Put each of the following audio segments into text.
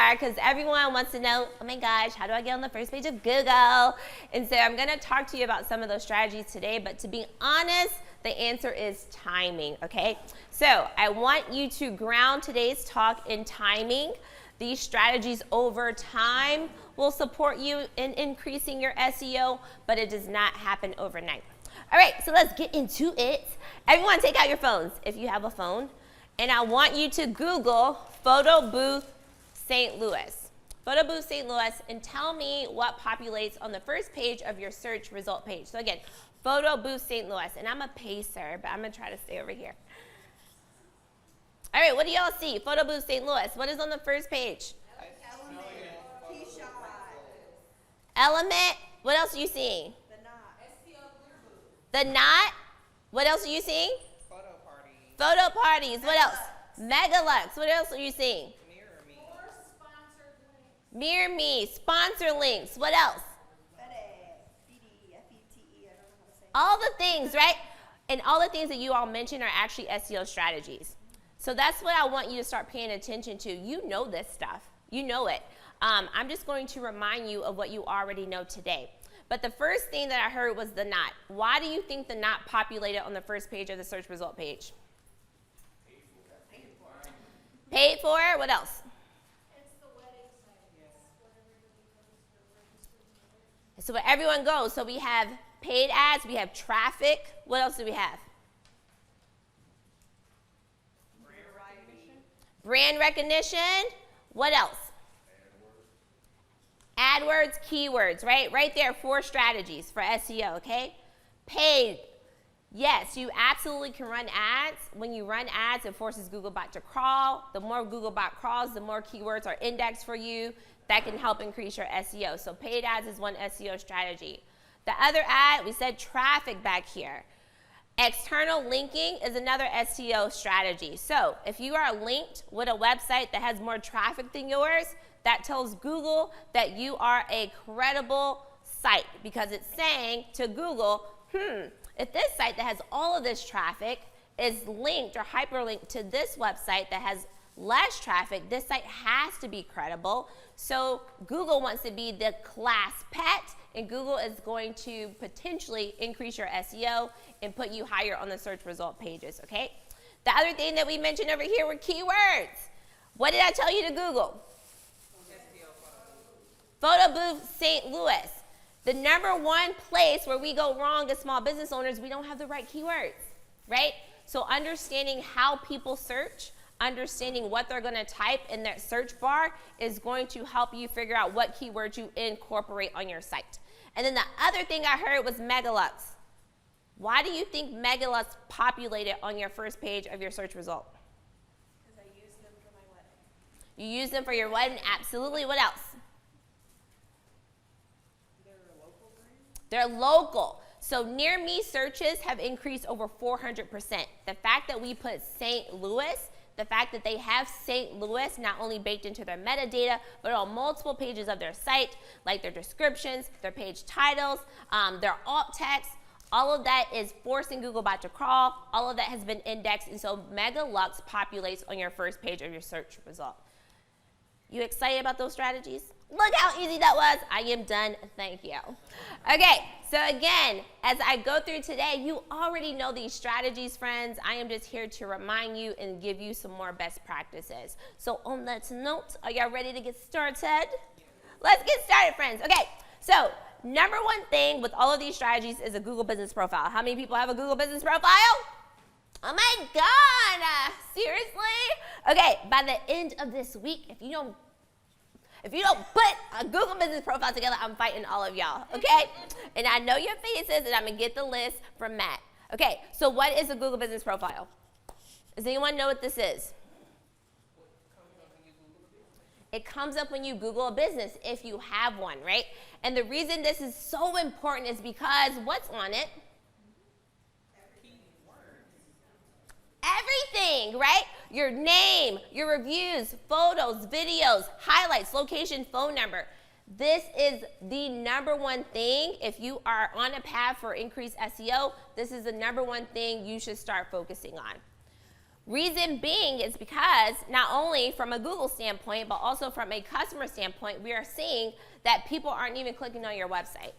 are, because everyone wants to know, oh my gosh, how do I get on the first page of Google? And so I'm going to talk to you about some of those strategies today, but to be honest, the answer is timing, okay? So I want you to ground today's talk in timing. These strategies over time will support you in increasing your SEO, but it does not happen overnight. All right, so let's get into it. Everyone take out your phones if you have a phone, and I want you to Google Photo Booth St. Louis. Photo Booth St. Louis, and tell me what populates on the first page of your search result page. So again, Photo Booth St. Louis, and I'm a pacer, but I'm gonna try to stay over here. All right, what do y'all see? Photo Booth St. Louis. What is on the first page? Element. What else are you seeing? The knot. The knot. What else are you seeing? Photo parties. Photo parties. What else? Megalux. What else are you seeing? Mirror me. More sponsored links. Mirror me. Sponsor links. What else? FETE. I don't know how to say it. All the things, right? And all the things that you all mentioned are actually SEO strategies. So that's what I want you to start paying attention to. You know this stuff. You know it. I'm just going to remind you of what you already know today. But the first thing that I heard was the knot. Why do you think the knot populated on the first page of the search result page? Paid for. What else? It's the wedding site. Yes. So where everyone goes. So we have paid ads. We have traffic. What else do we have? Brand recognition. What else? AdWords, keywords, right? Right there, 4 strategies for SEO, okay? Paid. Yes, you absolutely can run ads. When you run ads, it forces Googlebot to crawl. The more Googlebot crawls, the more keywords are indexed for you. That can help increase your SEO. So paid ads is one SEO strategy. The other ad, we said traffic back here. External linking is another SEO strategy. So if you are linked with a website that has more traffic than yours, that tells Google that you are a credible site, because it's saying to Google, if this site that has all of this traffic is linked or hyperlinked to this website that has less traffic, this site has to be credible. So Google wants to be the class pet, and Google is going to potentially increase your SEO and put you higher on the search result pages, okay? The other thing that we mentioned over here were keywords. What did I tell you to Google? Photo Booth St. Louis. The #1 place where we go wrong as small business owners, we don't have the right keywords, right? So understanding how people search, understanding what they're going to type in that search bar is going to help you figure out what keywords you incorporate on your site. And then the other thing I heard was Megalux. Why do you think Megalux populated on your first page of your search result? Because I used them for my wedding. You use them for your wedding? Absolutely. What else? They're a local brand? They're local. So near me searches have increased over 400%. The fact that we put St. Louis, the fact that they have St. Louis not only baked into their metadata, but on multiple pages of their site, like their descriptions, their page titles, their alt text, all of that is forcing Googlebot to crawl. All of that has been indexed, and so Megalux populates on your first page of your search result. You excited about those strategies? Look how easy that was. I am done. Thank you. Okay, so again, as I go through today, you already know these strategies, friends. I am just here to remind you and give you some more best practices. So on that note, are y'all ready to get started? Let's get started, friends. Okay, so #1 thing with all of these strategies is a Google Business Profile. How many people have a Google Business Profile? Oh my God, seriously? Okay, by the end of this week, if you don't put a Google Business Profile together, I'm fighting all of y'all, okay? And I know your faces, and I'm going to get the list from Matt. Okay, so what is a Google Business Profile? Does anyone know what this is? It comes up when you Google a business, if you have one, right? And the reason this is so important is because what's on it? Everything, right? Your name, your reviews, photos, videos, highlights, location, phone number. This is the #1 thing. If you are on a path for increased SEO, this is the #1 thing you should start focusing on. Reason being is because not only from a Google standpoint, but also from a customer standpoint, we are seeing that people aren't even clicking on your website.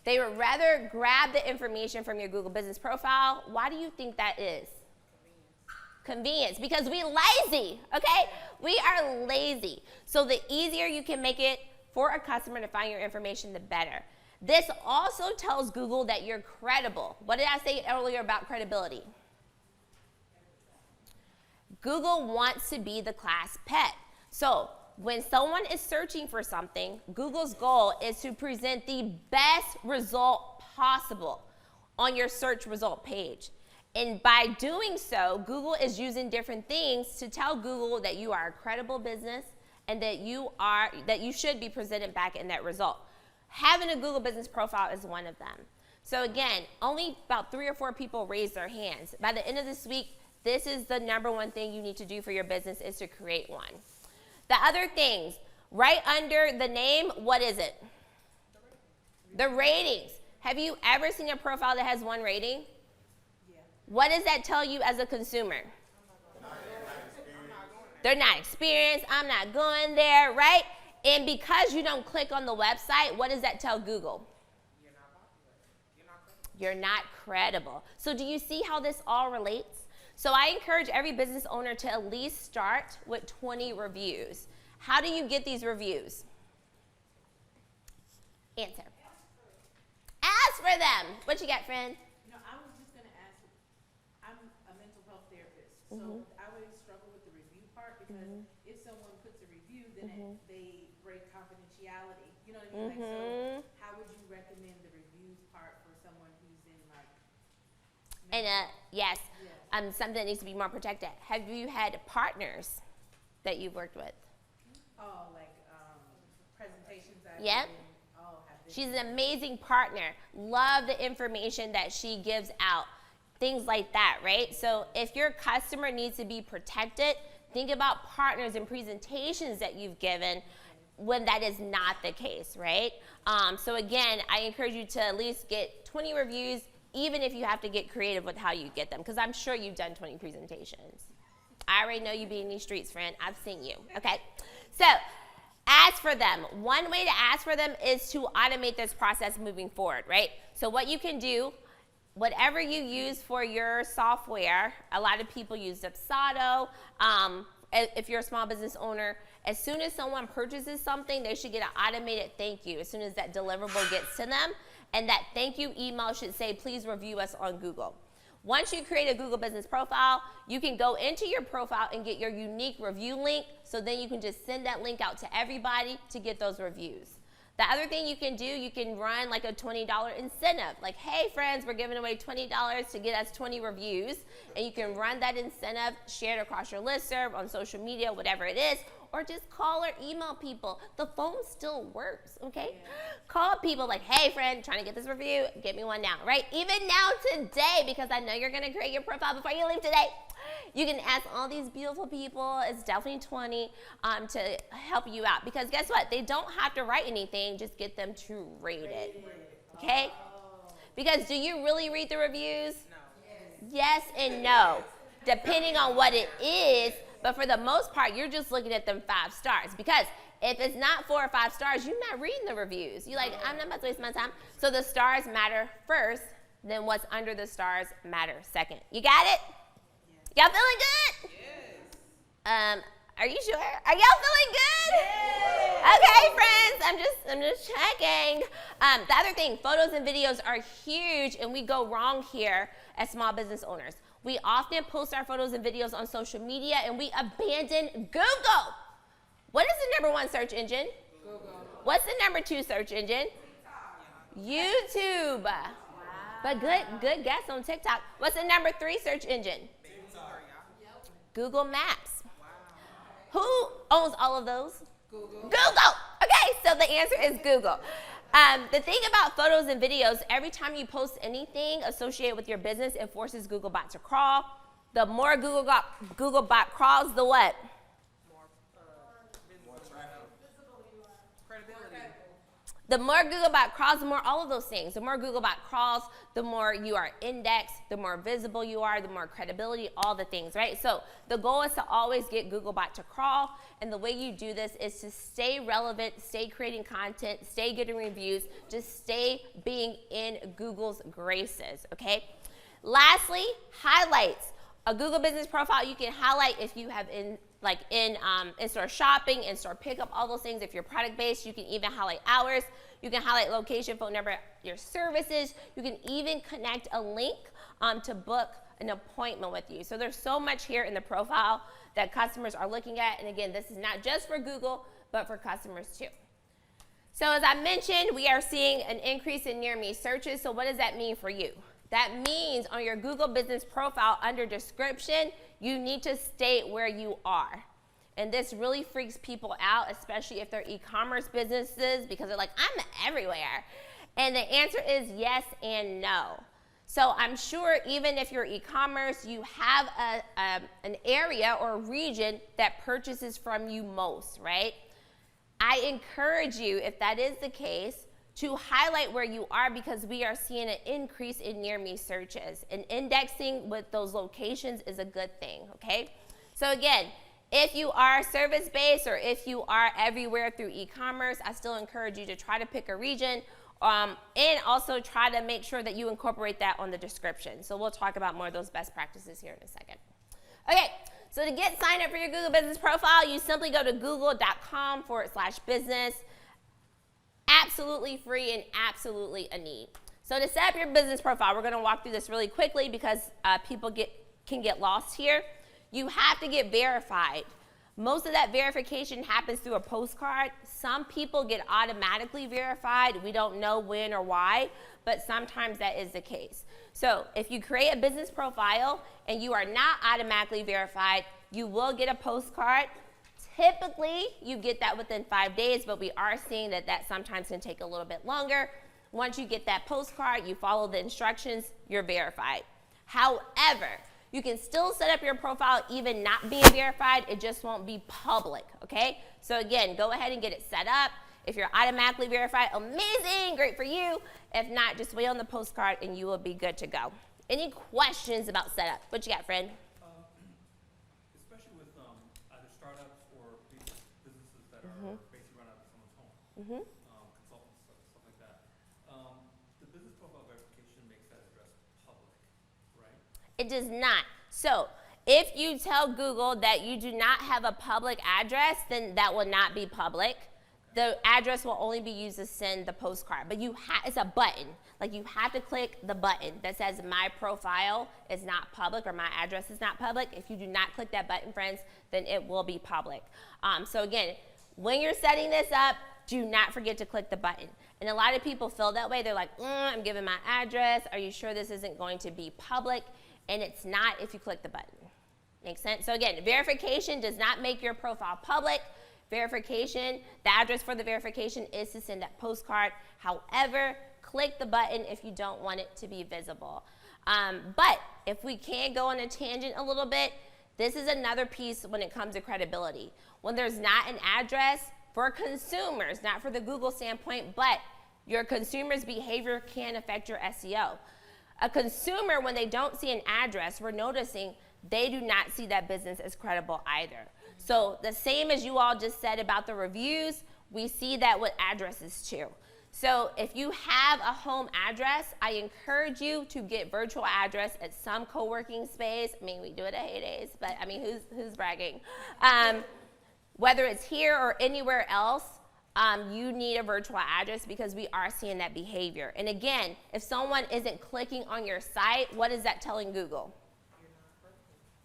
They would rather grab the information from your Google business profile. Why do you think that is? Convenience. Because we lazy, okay? We are lazy. So the easier you can make it for a customer to find your information, the better. This also tells Google that you're credible. What did I say earlier about credibility? Google wants to be the class pet. So when someone is searching for something, Google's goal is to present the best result possible on your search result page. And by doing so, Google is using different things to tell Google that you are a credible business and that you should be presented back in that result. Having a Google business profile is one of them. So again, only about 3 or 4 people raised their hands. By the end of this week, this is the number one thing you need to do for your business, is to create one. The other things, right under the name, what is it? The ratings. Have you ever seen a profile that has 1 rating? Yeah. What does that tell you as a consumer? They're not experienced. I'm not going there, right? And because you don't click on the website, what does that tell Google? You're not credible. So do you see how this all relates? So I encourage every business owner to at least start with 20 reviews. How do you get these reviews? Answer. Ask for them. What you got, friend? You know, I was just going to ask, I'm a mental health therapist, so I always struggle with the review part, because if someone puts a review, then they break confidentiality. You know what I mean? Like, so how would you recommend the reviews part for someone who's in, like, And yes, something that needs to be more protected. Have you had partners that you've worked with? oh, like presentations I've Yep. been, have been. She's an amazing partner. Love the information that she gives out. Things like that, right? So if your customer needs to be protected, think about partners and presentations that you've given when that is not the case, right? So again, I encourage you to at least get 20 reviews, even if you have to get creative with how you get them, because I'm sure you've done 20 presentations. I already know you be in these streets, friend. I've seen you, okay? So ask for them. One way to ask for them is to automate this process moving forward, right? So what you can do, whatever you use for your software, a lot of people use Dipsado. If you're a small business owner, as soon as someone purchases something, they should get an automated thank you as soon as that deliverable gets to them. And that thank you email should say, please review us on Google. Once you create a Google business profile, you can go into your profile and get your unique review link. So then you can just send that link out to everybody to get those reviews. The other thing you can do, you can run like a $20 incentive. Like, hey friends, we're giving away $20 to get us 20 reviews. And you can run that incentive, share it across your listserv, on social media, whatever it is. Or just call or email people. The phone still works, okay? Yeah. Call people like, hey friend, trying to get this review, get me one now, right? Even now today, because I know you're gonna create your profile before you leave today, you can ask all these beautiful people, it's definitely 20, to help you out. Because guess what? They don't have to write anything, just get them to rate it, okay? Because do you really read the reviews? No. Yes and no, depending on what it is. But for the most part, you're just looking at them 5 stars. Because if it's not 4 or 5 stars, you're not reading the reviews. You're like, I'm not about to waste my time. So the stars matter first, then what's under the stars matter second. You got it? Yeah. Y'all feeling good? Yes. Are you sure? Are y'all feeling good? Yes. Okay, friends, I'm just checking. The other thing, photos and videos are huge, and we go wrong here as small business owners. We often post our photos and videos on social media, and we abandon Google. What is the number 1 search engine? Google. What's the number 2 search engine? YouTube. Wow. But good guess on TikTok. What's the number 3 search engine? TikTok. Google Maps. Wow. Who owns all of those? Google. Google. Okay, so the answer is Google. The thing about photos and videos, every time you post anything associated with your business, it forces Googlebot to crawl. The more Googlebot crawls, the what? More traffic. The more Googlebot crawls, the more all of those things. The more Googlebot crawls, the more you are indexed, the more visible you are, the more credibility, all the things, right? So the goal is to always get Googlebot to crawl, and the way you do this is to stay relevant, stay creating content, stay getting reviews, just stay being in Google's graces, okay? Lastly, highlights. A Google business profile you can highlight if you have in-store shopping, in-store pickup, all those things. If you're product-based, you can even highlight hours. You can highlight location, phone number, your services. You can even connect a link to book an appointment with you. So there's so much here in the profile that customers are looking at. And again, this is not just for Google, but for customers too. So as I mentioned, we are seeing an increase in near me searches. So what does that mean for you? That means on your Google business profile under description, you need to state where you are. And this really freaks people out, especially if they're e-commerce businesses, because they're like, I'm everywhere. And the answer is yes and no. So I'm sure even if you're e-commerce, you have an area or a region that purchases from you most, right? I encourage you, if that is the case, to highlight where you are, because we are seeing an increase in near me searches, and indexing with those locations is a good thing, okay? So again, if you are service-based or if you are everywhere through e-commerce, I still encourage you to try to pick a region and also try to make sure that you incorporate that on the description. So we'll talk about more of those best practices here in a second. Okay, so to get signed up for your Google business profile, you simply go to google.com/business. Absolutely free and absolutely a need. So to set up your business profile, we're going to walk through this really quickly because people can get lost here. You have to get verified. Most of that verification happens through a postcard. Some people get automatically verified. We don't know when or why, but sometimes that is the case. So if you create a business profile and you are not automatically verified, you will get a postcard. Typically, you get that within 5 days, but we are seeing that sometimes can take a little bit longer. Once you get that postcard, you follow the instructions, you're verified. However, you can still set up your profile even not being verified, it just won't be public, okay? So again, go ahead and get it set up. If you're automatically verified, amazing, great for you. If not, just wait on the postcard and you will be good to go. Any questions about setup? What you got, friend? Basically run out of someone's home, consultants, stuff like that. The business profile verification makes that address public, right? It does not. So if you tell Google that you do not have a public address, then that will not be public. The address will only be used to send the postcard, but it's a button. Like you have to click the button that says my profile is not public or my address is not public. If you do not click that button, friends, then it will be public. So again, when you're setting this up, do not forget to click the button. And a lot of people feel that way. They're like, I'm giving my address. Are you sure this isn't going to be public? And it's not if you click the button. Makes sense? So again, verification does not make your profile public. Verification, the address for the verification is to send that postcard. However, click the button if you don't want it to be visible. But if we can go on a tangent a little bit, this is another piece when it comes to credibility. When there's not an address for consumers, not for the Google standpoint, but your consumer's behavior can affect your SEO. A consumer, when they don't see an address, we're noticing they do not see that business as credible either. So the same as you all just said about the reviews, we see that with addresses too. So if you have a home address, I encourage you to get virtual address at some co-working space. I mean, we do it at Heydays, but I mean, who's bragging? Whether it's here or anywhere else, you need a virtual address because we are seeing that behavior. And again, if someone isn't clicking on your site, what is that telling Google?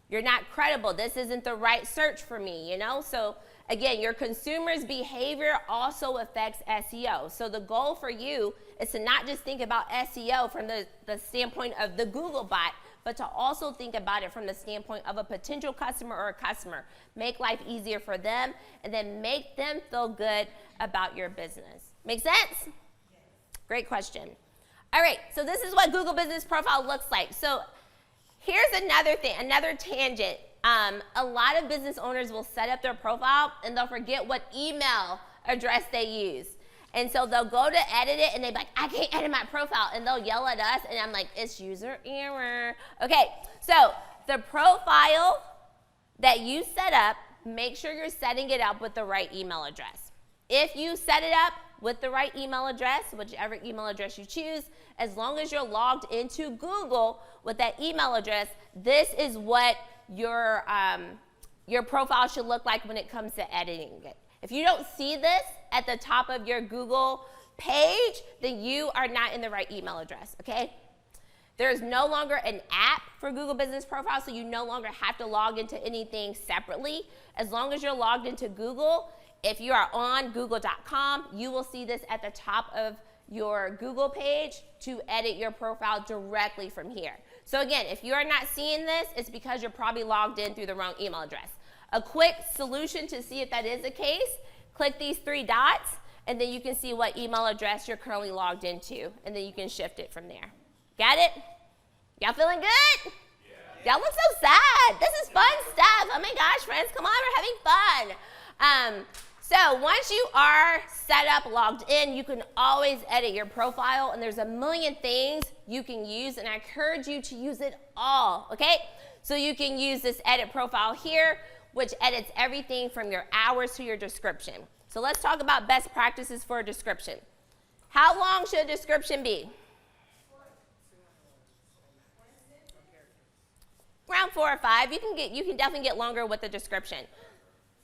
You're not credible. This isn't the right search for me, you know? So again, your consumer's behavior also affects SEO. So the goal for you is to not just think about SEO from the standpoint of the Google bot, but to also think about it from the standpoint of a potential customer or a customer. Make life easier for them, and then make them feel good about your business. Make sense? Yes. Great question. All right, so this is what Google Business Profile looks like. So here's another thing, another tangent. A lot of business owners will set up their profile and they'll forget what email address they use. And so they'll go to edit it and they're like, I can't edit my profile. And they'll yell at us and I'm like, it's user error. Okay, so the profile that you set up, make sure you're setting it up with the right email address. If you set it up with the right email address, whichever email address you choose, as long as you're logged into Google with that email address, this is what your profile should look like when it comes to editing it. If you don't see this at the top of your Google page, then you are not in the right email address, okay? There is no longer an app for Google Business Profile, so you no longer have to log into anything separately. As long as you're logged into Google, if you are on google.com, you will see this at the top of your Google page to edit your profile directly from here. So again, if you are not seeing this, it's because you're probably logged in through the wrong email address. A quick solution to see if that is the case, click these 3 dots, and then you can see what email address you're currently logged into, and then you can shift it from there. Got it? Y'all feeling good? Yeah. Y'all look so sad. This is fun stuff. Oh my gosh, friends, come on, we're having fun. So once you are set up, logged in, you can always edit your profile, and there's a million things you can use, and I encourage you to use it all, okay? So you can use this edit profile here, which edits everything from your hours to your description. So let's talk about best practices for a description. How long should a description be? Around 4 or 5. You can definitely get longer with the description.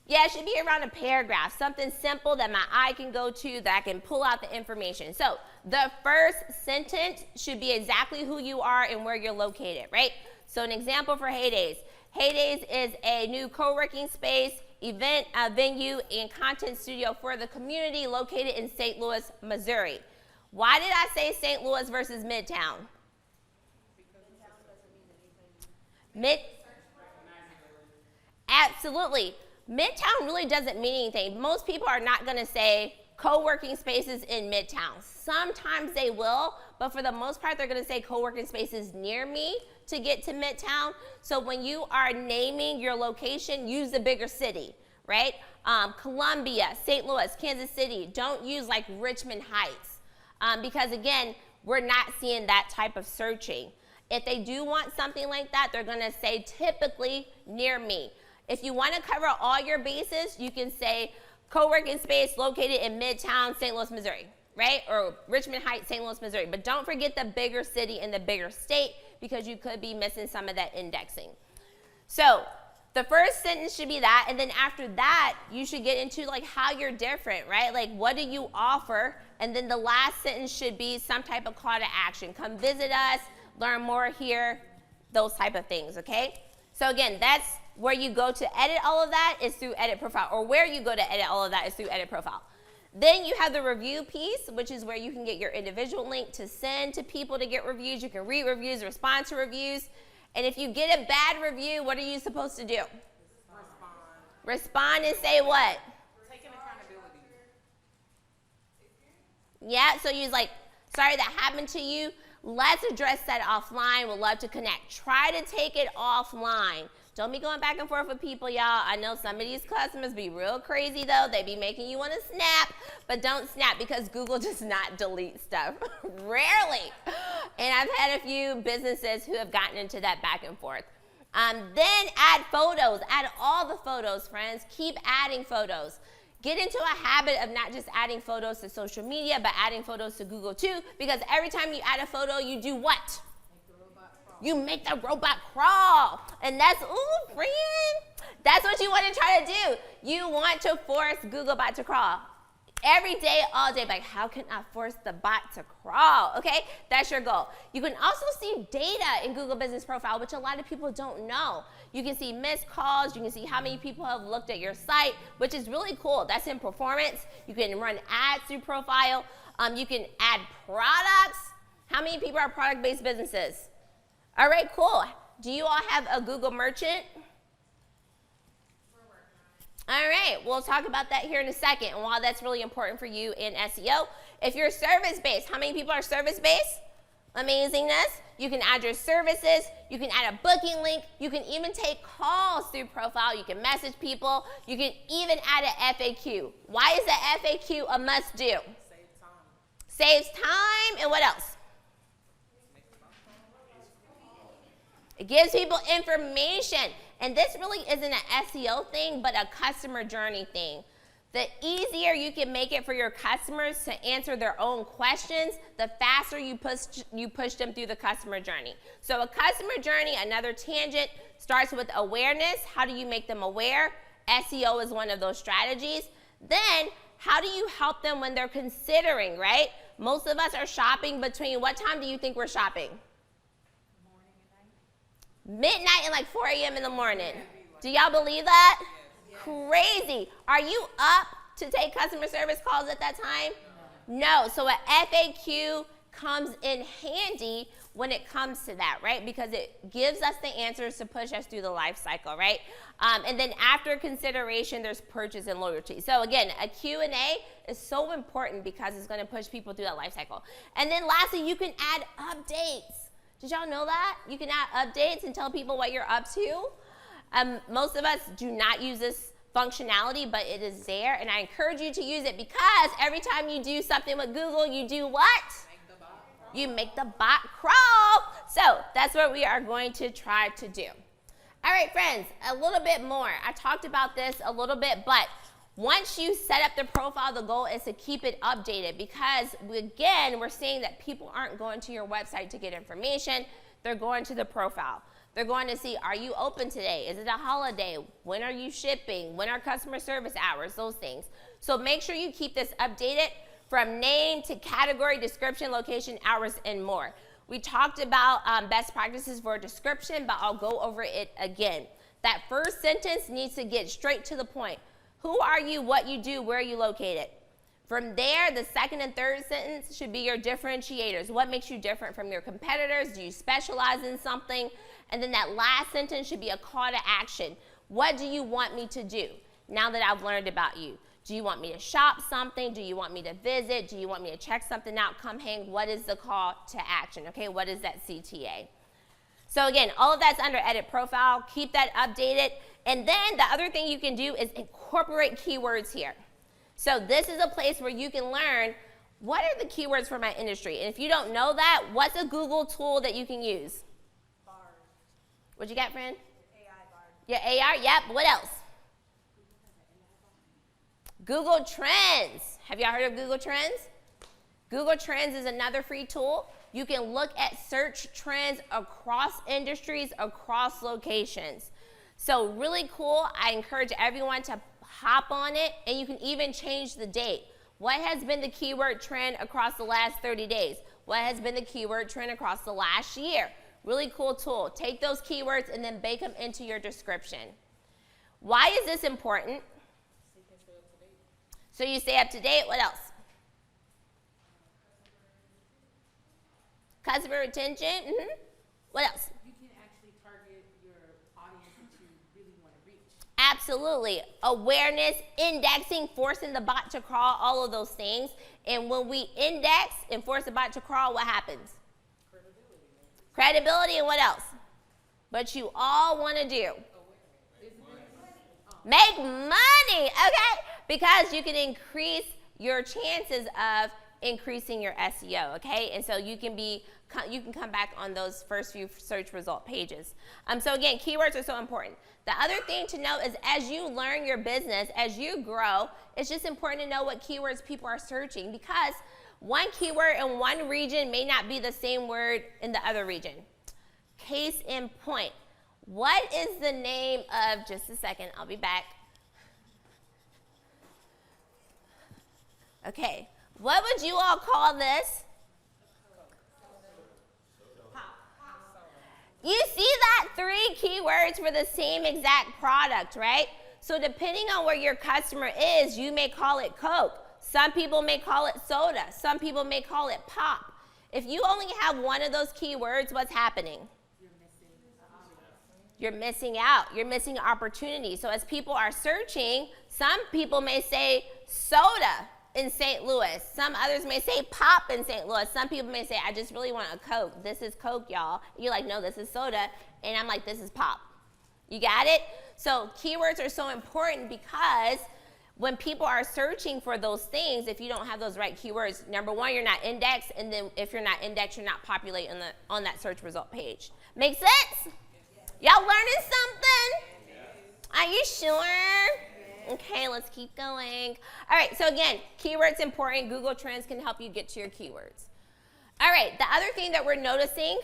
Yeah, it should be around a paragraph, something simple that my eye can go to, that I can pull out the information. So the first sentence should be exactly who you are and where you're located, right? So an example for Heydays. Heydays is a new co-working space, event venue, and content studio for the community located in St. Louis, Missouri. Why did I say St. Louis versus Midtown? Absolutely. Midtown really doesn't mean anything. Most people are not going to say co-working spaces in Midtown. Sometimes they will, but for the most part, they're going to say co-working spaces near me to get to Midtown. So when you are naming your location, use the bigger city, right? Columbia, St. Louis, Kansas City. Don't use like Richmond Heights because, again, we're not seeing that type of searching. If they do want something like that, they're going to say typically near me. If you want to cover all your bases, you can say co-working space located in Midtown, St. Louis, Missouri, right? Or Richmond Heights, St. Louis, Missouri. But don't forget the bigger city and the bigger state because you could be missing some of that indexing. So the first sentence should be that, and then after that, you should get into like how you're different, right? Like what do you offer? And then the last sentence should be some type of call to action. Come visit us, learn more here, those type of things, okay? So again, that's where you go to edit all of that is through edit profile, or where you go to edit all of that is through edit profile. Then you have the review piece, which is where you can get your individual link to send to people to get reviews. You can read reviews, respond to reviews. And if you get a bad review, what are you supposed to do? Respond and say what? Taking accountability. Yeah, so you're like, sorry that happened to you. Let's address that offline. We'd love to connect. Try to take it offline. Don't be going back and forth with people, y'all. I know some of these customers be real crazy, though. They be making you want to snap, but don't snap because Google does not delete stuff. Rarely. And I've had a few businesses who have gotten into that back and forth. Then add photos. Add all the photos, friends. Keep adding photos. Get into a habit of not just adding photos to social media, but adding photos to Google too, because every time you add a photo, you do what? You make the robot crawl. And that's, ooh, friend, that's what you want to try to do. You want to force Googlebot to crawl. Every day, all day, like, how can I force the bot to crawl? Okay, that's your goal. You can also see data in Google Business Profile, which a lot of people don't know. You can see missed calls. You can see how many people have looked at your site, which is really cool. That's in performance. You can run ads through Profile. You can add products. How many people are product-based businesses? All right, cool. Do you all have a Google Merchant? All right, we'll talk about that here in a second and why that's really important for you in SEO. If you're service-based, how many people are service-based? Amazingness. You can add your services. You can add a booking link. You can even take calls through Profile. You can message people. You can even add an FAQ. Why is the FAQ a must-do? Save Saves time, and what else? It gives people information. And this really isn't an SEO thing, but a customer journey thing. The easier you can make it for your customers to answer their own questions, the faster you push them through the customer journey. So a customer journey, another tangent, starts with awareness. How do you make them aware? SEO is one of those strategies. Then, how do you help them when they're considering, right? Most of us are shopping between, what time do you think we're shopping? Morning and night. Midnight and like 4 a.m. in the morning. Do y'all believe that? Crazy. Are you up to take customer service calls at that time? No. So an FAQ comes in handy when it comes to that, right? Because it gives us the answers to push us through the life cycle, right? And then after consideration, there's purchase and loyalty. So again, a Q&A is so important because it's going to push people through that life cycle. And then lastly, you can add updates. Did y'all know that? You can add updates and tell people what you're up to. Most of us do not use this functionality, but it is there, and I encourage you to use it because every time you do something with Google, you do what? You make the bot crawl. So that's what we are going to try to do. All right, friends, a little bit more. I talked about this a little bit, but once you set up the profile, the goal is to keep it updated because, again, we're seeing that people aren't going to your website to get information. They're going to the profile. They're going to see, are you open today? Is it a holiday? When are you shipping? When are customer service hours? Those things. So make sure you keep this updated from name to category, description, location, hours, and more. We talked about best practices for a description, but I'll go over it again. That first sentence needs to get straight to the point. Who are you, what you do, where are you located? From there, the second and third sentence should be your differentiators. What makes you different from your competitors? Do you specialize in something? And then that last sentence should be a call to action. What do you want me to do now that I've learned about you? Do you want me to shop something? Do you want me to visit? Do you want me to check something out? Come hang. What is the call to action? Okay, what is that CTA? So again, all of that's under edit profile. Keep that updated. And then the other thing you can do is incorporate keywords here. So this is a place where you can learn what are the keywords for my industry. And if you don't know that, what's a Google tool that you can use? Bars. What'd you get, friend? AI bars. Your AR? Yep. What else? Google Trends. Have y'all heard of Google Trends? Google Trends is another free tool. You can look at search trends across industries, across locations. So really cool. I encourage everyone to hop on it, and you can even change the date. What has been the keyword trend across the last 30 days? What has been the keyword trend across the last year? Really cool tool. Take those keywords and then bake them into your description. Why is this important? So you stay up to date. What else? Customer retention. What else? You can actually target your audience that you really want to reach. Absolutely. Awareness, indexing, forcing the bot to crawl, all of those things. And when we index and force the bot to crawl, what happens? Credibility and what else? But you all want to do? Make money, okay? Because you can increase your chances of increasing your SEO, okay? And so you can come back on those first few search result pages. So again, keywords are so important. The other thing to note is as you learn your business, as you grow, it's just important to know what keywords people are searching because one keyword in one region may not be the same word in the other region. Case in point, what is the name of, just a second, I'll be back. Okay, what would you all call this? You see that 3 keywords for the same exact product, right? So depending on where your customer is, you may call it Coke. Some people may call it soda. Some people may call it pop. If you only have one of those keywords, what's happening? You're missing out. You're missing opportunity. So as people are searching, some people may say soda in St. Louis. Some others may say pop in St. Louis. Some people may say, I just really want a Coke. This is Coke, y'all. You're like, no, this is soda. And I'm like, this is pop. You got it? So keywords are so important because when people are searching for those things, if you don't have those right keywords, number one, you're not indexed, and then if you're not indexed, you're not populating on that search result page. Make sense? Y'all learning something? Are you sure? Okay, let's keep going. All right, so again, keywords important. Google Trends can help you get to your keywords. All right, the other thing that we're noticing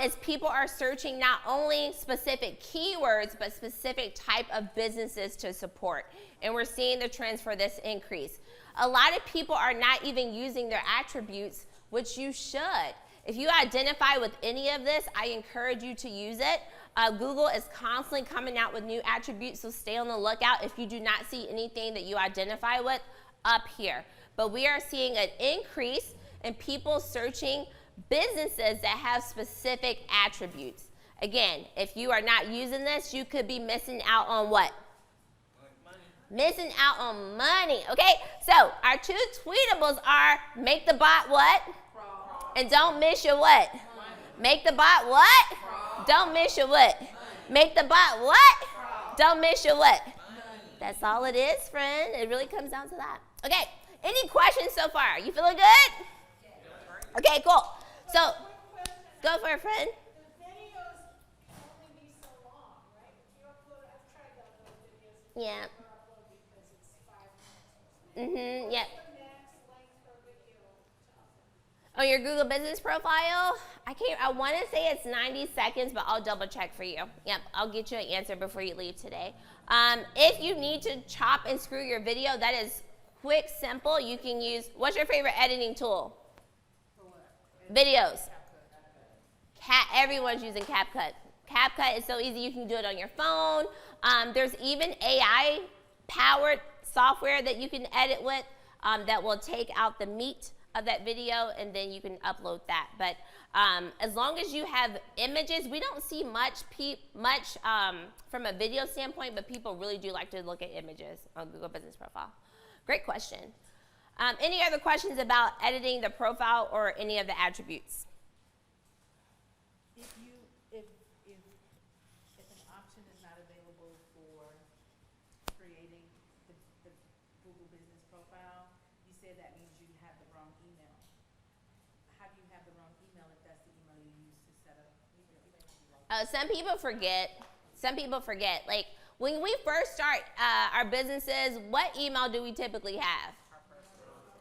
is people are searching not only specific keywords, but specific type of businesses to support. And we're seeing the trends for this increase. A lot of people are not even using their attributes, which you should. If you identify with any of this, I encourage you to use it. Google is constantly coming out with new attributes, so stay on the lookout if you do not see anything that you identify with up here. But we are seeing an increase in people searching businesses that have specific attributes. Again, if you are not using this, you could be missing out on what? Money. Missing out on money, okay? So our two tweetables are make the bot what? Fraud. And don't miss your what? Money. Make the bot what? Fraud. Don't miss your what? Money. Make the bot what? Fraud. Don't miss your what? Money. That's all it is, friend. It really comes down to that. Okay, any questions so far? You feeling good? Okay, cool. So, go for it, friend. The videos can only be so long, right? If you upload, I've tried to upload videos. Yeah. Never upload because it's 5 minutes. Yep. What's the max length per video to upload? On your Google Business profile, I want to say it's 90 seconds, but I'll double check for you. Yep, I'll get you an answer before you leave today. If you need to chop and screw your video, that is quick, simple. You can use, what's your favorite editing tool? Videos. Everyone's using CapCut. CapCut is so easy. You can do it on your phone. There's even AI-powered software that you can edit with that will take out the meat of that video, and then you can upload that. But as long as you have images, we don't see much from a video standpoint, but people really do like to look at images on Google Business Profile. Great question. Any other questions about editing the profile or any of the attributes? If an option is not available for creating the Google Business Profile, you said that means you have the wrong email. How do you have the wrong email if that's the email you use to set up? Some people forget. Like when we first start our businesses, what email do we typically have?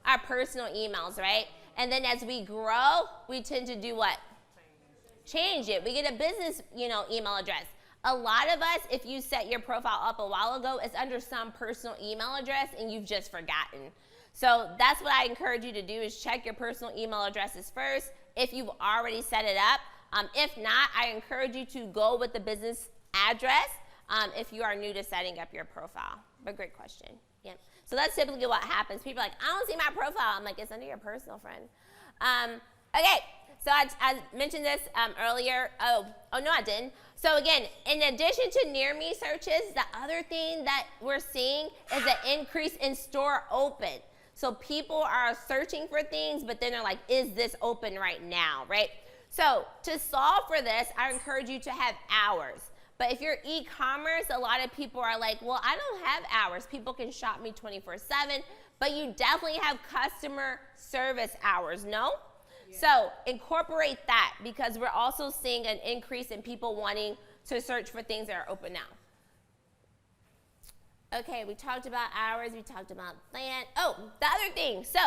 Our personal emails, right? And then as we grow, we tend to do what? Change it. We get a business, email address. A lot of us, if you set your profile up a while ago, it's under some personal email address and you've just forgotten. So that's what I encourage you to do is check your personal email addresses first if you've already set it up. If not, I encourage you to go with the business address if you are new to setting up your profile. But great question. Yeah. So that's typically what happens. People are like, I don't see my profile. I'm like, it's under your personal, friend. Okay, so I mentioned this earlier. Oh, no, I didn't. So again, in addition to near me searches, the other thing that we're seeing is an increase in store open. So people are searching for things, but then they're like, is this open right now, right? So to solve for this, I encourage you to have hours. But if you're e-commerce, a lot of people are like, well, I don't have hours. People can shop me 24/7, but you definitely have customer service hours, no? Yeah. So incorporate that because we're also seeing an increase in people wanting to search for things that are open now. Okay, we talked about hours, we talked about that. Oh, the other thing, so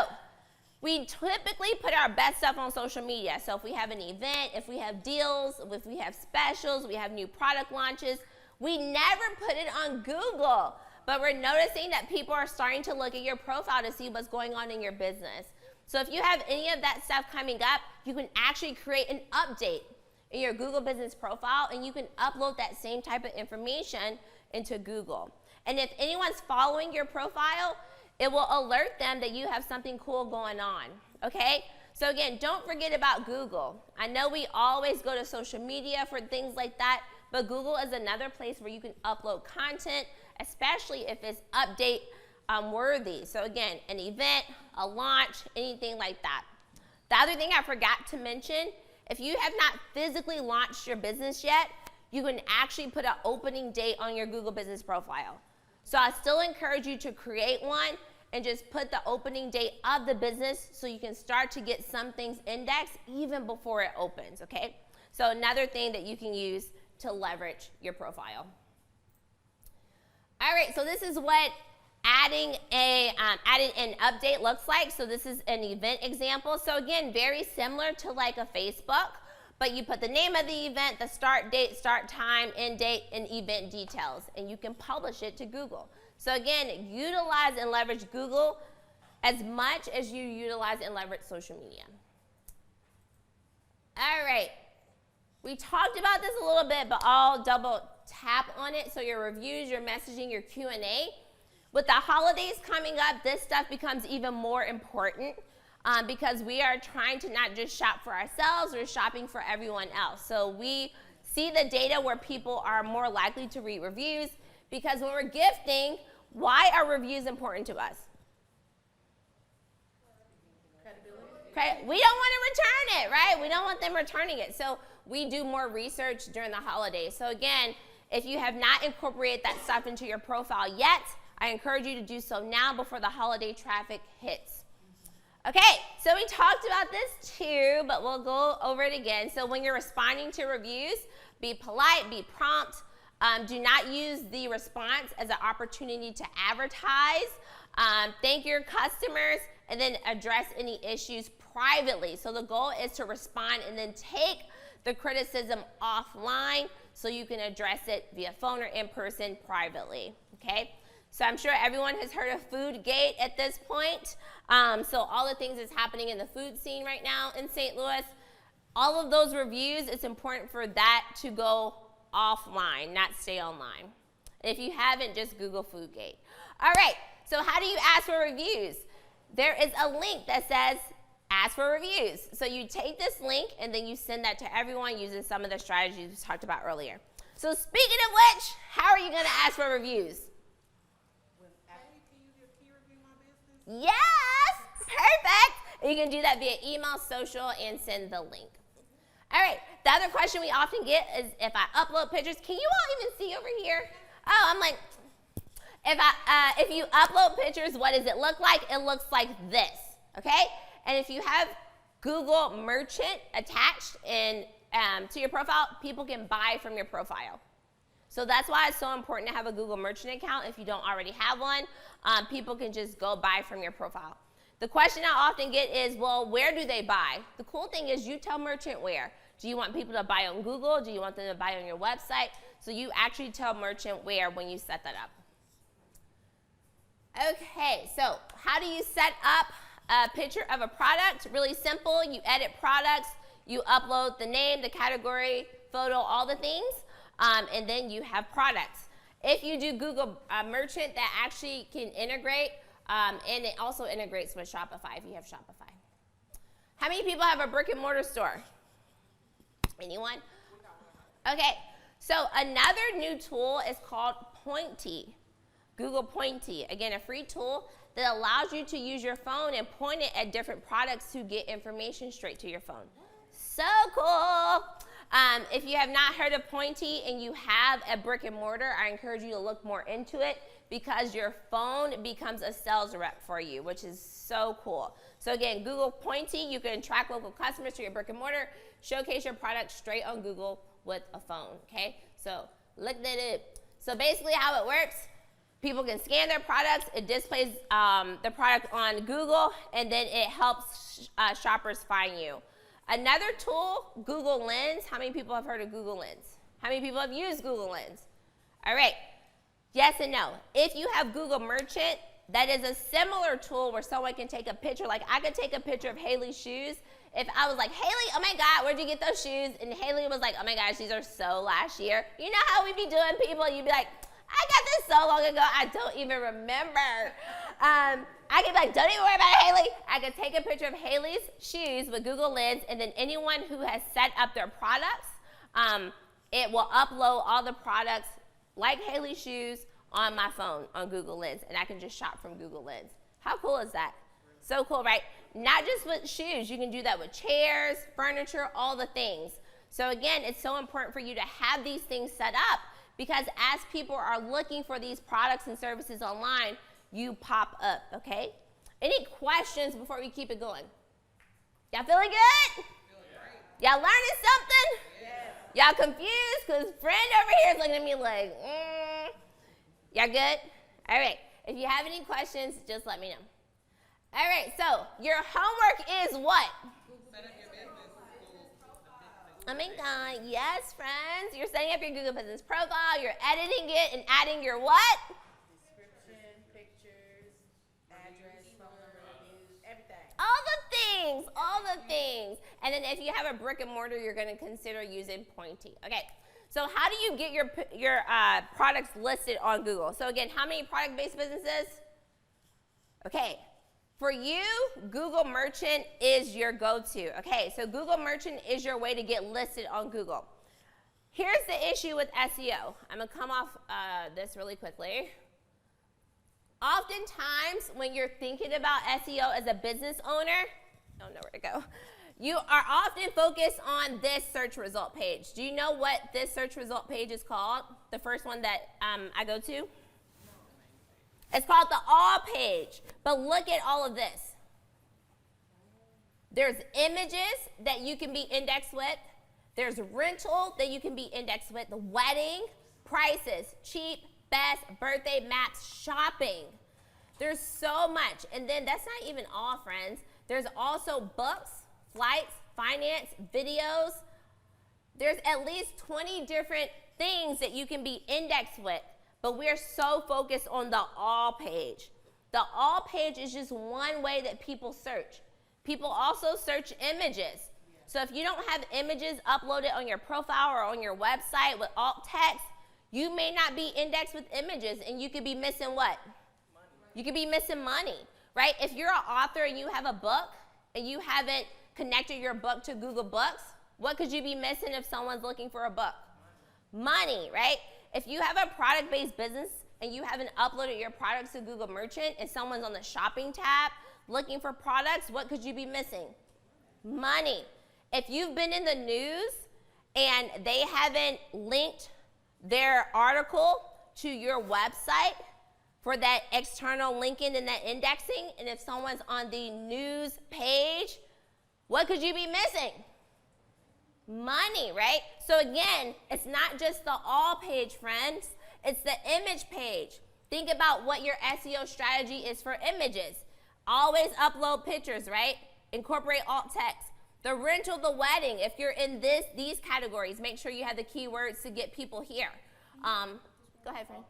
we typically put our best stuff on social media. So if we have an event, if we have deals, if we have specials, we have new product launches, we never put it on Google. But we're noticing that people are starting to look at your profile to see what's going on in your business. So if you have any of that stuff coming up, you can actually create an update in your Google Business Profile and you can upload that same type of information into Google. And if anyone's following your profile, it will alert them that you have something cool going on, okay? So again, don't forget about Google. I know we always go to social media for things like that, but Google is another place where you can upload content, especially if it's update worthy. So again, an event, a launch, anything like that. The other thing I forgot to mention, if you have not physically launched your business yet, you can actually put an opening date on your Google Business Profile. So I still encourage you to create one and just put the opening date of the business so you can start to get some things indexed even before it opens, okay? So another thing that you can use to leverage your profile. All right, so this is what adding an update looks like. So this is an event example. So again, very similar to like a Facebook, but you put the name of the event, the start date, start time, end date, and event details, and you can publish it to Google. So again, utilize and leverage Google as much as you utilize and leverage social media. All right, we talked about this a little bit, but I'll double tap on it. So your reviews, your messaging, your Q&A. With the holidays coming up, this stuff becomes even more important because we are trying to not just shop for ourselves, we're shopping for everyone else. So we see the data where people are more likely to read reviews because when we're gifting, why are reviews important to us? Okay, we don't want to return it, right? We don't want them returning it. So we do more research during the holidays. So again, if you have not incorporated that stuff into your profile yet, I encourage you to do so now before the holiday traffic hits. Okay, so we talked about this too, but we'll go over it again. So when you're responding to reviews, be polite, be prompt. Do not use the response as an opportunity to advertise. Thank your customers and then address any issues privately. So the goal is to respond and then take the criticism offline so you can address it via phone or in person privately, okay? So I'm sure everyone has heard of Foodgate at this point. So all the things that's happening in the food scene right now in St. Louis, all of those reviews, it's important for that to go offline, not stay online. If you haven't, just Google Foodgate. All right, so how do you ask for reviews? There is a link that says ask for reviews. So you take this link and then you send that to everyone using some of the strategies we talked about earlier. So speaking of which, how are you gonna ask for reviews? Yes, perfect. You can do that via email, social, and send the link. All right, the other question we often get is if I upload pictures, can you all even see over here? Oh, I'm like, if you upload pictures, what does it look like? It looks like this, okay? And if you have Google Merchant attached to your profile, people can buy from your profile. So that's why it's so important to have a Google Merchant account. If you don't already have one, people can just go buy from your profile. The question I often get is, well, where do they buy? The cool thing is you tell Merchant where. Do you want people to buy on Google? Do you want them to buy on your website? So you actually tell Merchant where when you set that up. Okay, so how do you set up a picture of a product? Really simple. You edit products. You upload the name, the category, photo, all the things. And then you have products. If you do Google Merchant, that actually can integrate, and it also integrates with Shopify if you have Shopify. How many people have a brick and mortar store? Anyone? Okay, so another new tool is called Pointy. Google Pointy. Again, a free tool that allows you to use your phone and point it at different products to get information straight to your phone. So cool. If you have not heard of Pointy and you have a brick and mortar, I encourage you to look more into it because your phone becomes a sales rep for you, which is so cool. So again, Google Pointy, you can track local customers to your brick and mortar, showcase your product straight on Google with a phone, okay? So look at it. So basically how it works, people can scan their products, it displays the product on Google, and then it helps shoppers find you. Another tool, Google Lens. How many people have heard of Google Lens? How many people have used Google Lens? All right, yes and no. If you have Google Merchant, that is a similar tool where someone can take a picture. Like I could take a picture of Haley's shoes. If I was like, Haley, oh my God, where'd you get those shoes? And Haley was like, oh my gosh, these are so last year. You know how we be doing people? You'd be like, I got this so long ago, I don't even remember. I could be like, don't even worry about it, Haley. I could take a picture of Haley's shoes with Google Lens, and then anyone who has set up their products, it will upload all the products like Haley's shoes on my phone on Google Lens, and I can just shop from Google Lens. How cool is that? So cool, right? Not just with shoes. You can do that with chairs, furniture, all the things. So again, it's so important for you to have these things set up because as people are looking for these products and services online, you pop up, okay? Any questions before we keep it going? Y'all feeling good? Y'all learning something? Y'all confused? Because friend over here is looking at me like, Y'all good? All right. If you have any questions, just let me know. All right, so your homework is what? Oh my God, yes, friends. You're setting up your Google Business profile, you're editing it and adding your what? Description, pictures, address, phone number, reviews, everything. All the things. And then if you have a brick and mortar, you're going to consider using Pointy. Okay, so how do you get your products listed on Google? So again, how many product-based businesses? Okay, for you, Google Merchant is your go-to. Okay, so Google Merchant is your way to get listed on Google. Here's the issue with SEO. I'm going to come off this really quickly. Oftentimes, when you're thinking about SEO as a business owner, I don't know where to go, you are often focused on this search result page. Do you know what this search result page is called? The first one that I go to? It's called the All page. But look at all of this. There's images that you can be indexed with. There's rental that you can be indexed with. The wedding, prices, cheap, best, birthday, maps, shopping. There's so much. And then that's not even all, friends. There's also books, flights, finance, videos. There's at least 20 different things that you can be indexed with. But we're so focused on the All page. The All page is just one way that people search. People also search images. So if you don't have images uploaded on your profile or on your website with alt text, you may not be indexed with images, and you could be missing what? Money. You could be missing money, right? If you're an author and you have a book and you haven't connected your book to Google Books, what could you be missing if someone's looking for a book? Money, right? If you have a product-based business and you haven't uploaded your products to Google Merchant and someone's on the shopping tab looking for products, what could you be missing? Money. If you've been in the news and they haven't linked their article to your website for that external linking and that indexing, and if someone's on the news page, what could you be missing? Money, right? So again, it's not just the All page, friends. It's the image page. Think about what your SEO strategy is for images. Always upload pictures, right? Incorporate alt text. The rental, the wedding, if you're in these categories, make sure you have the keywords to get people here. Go ahead, friend.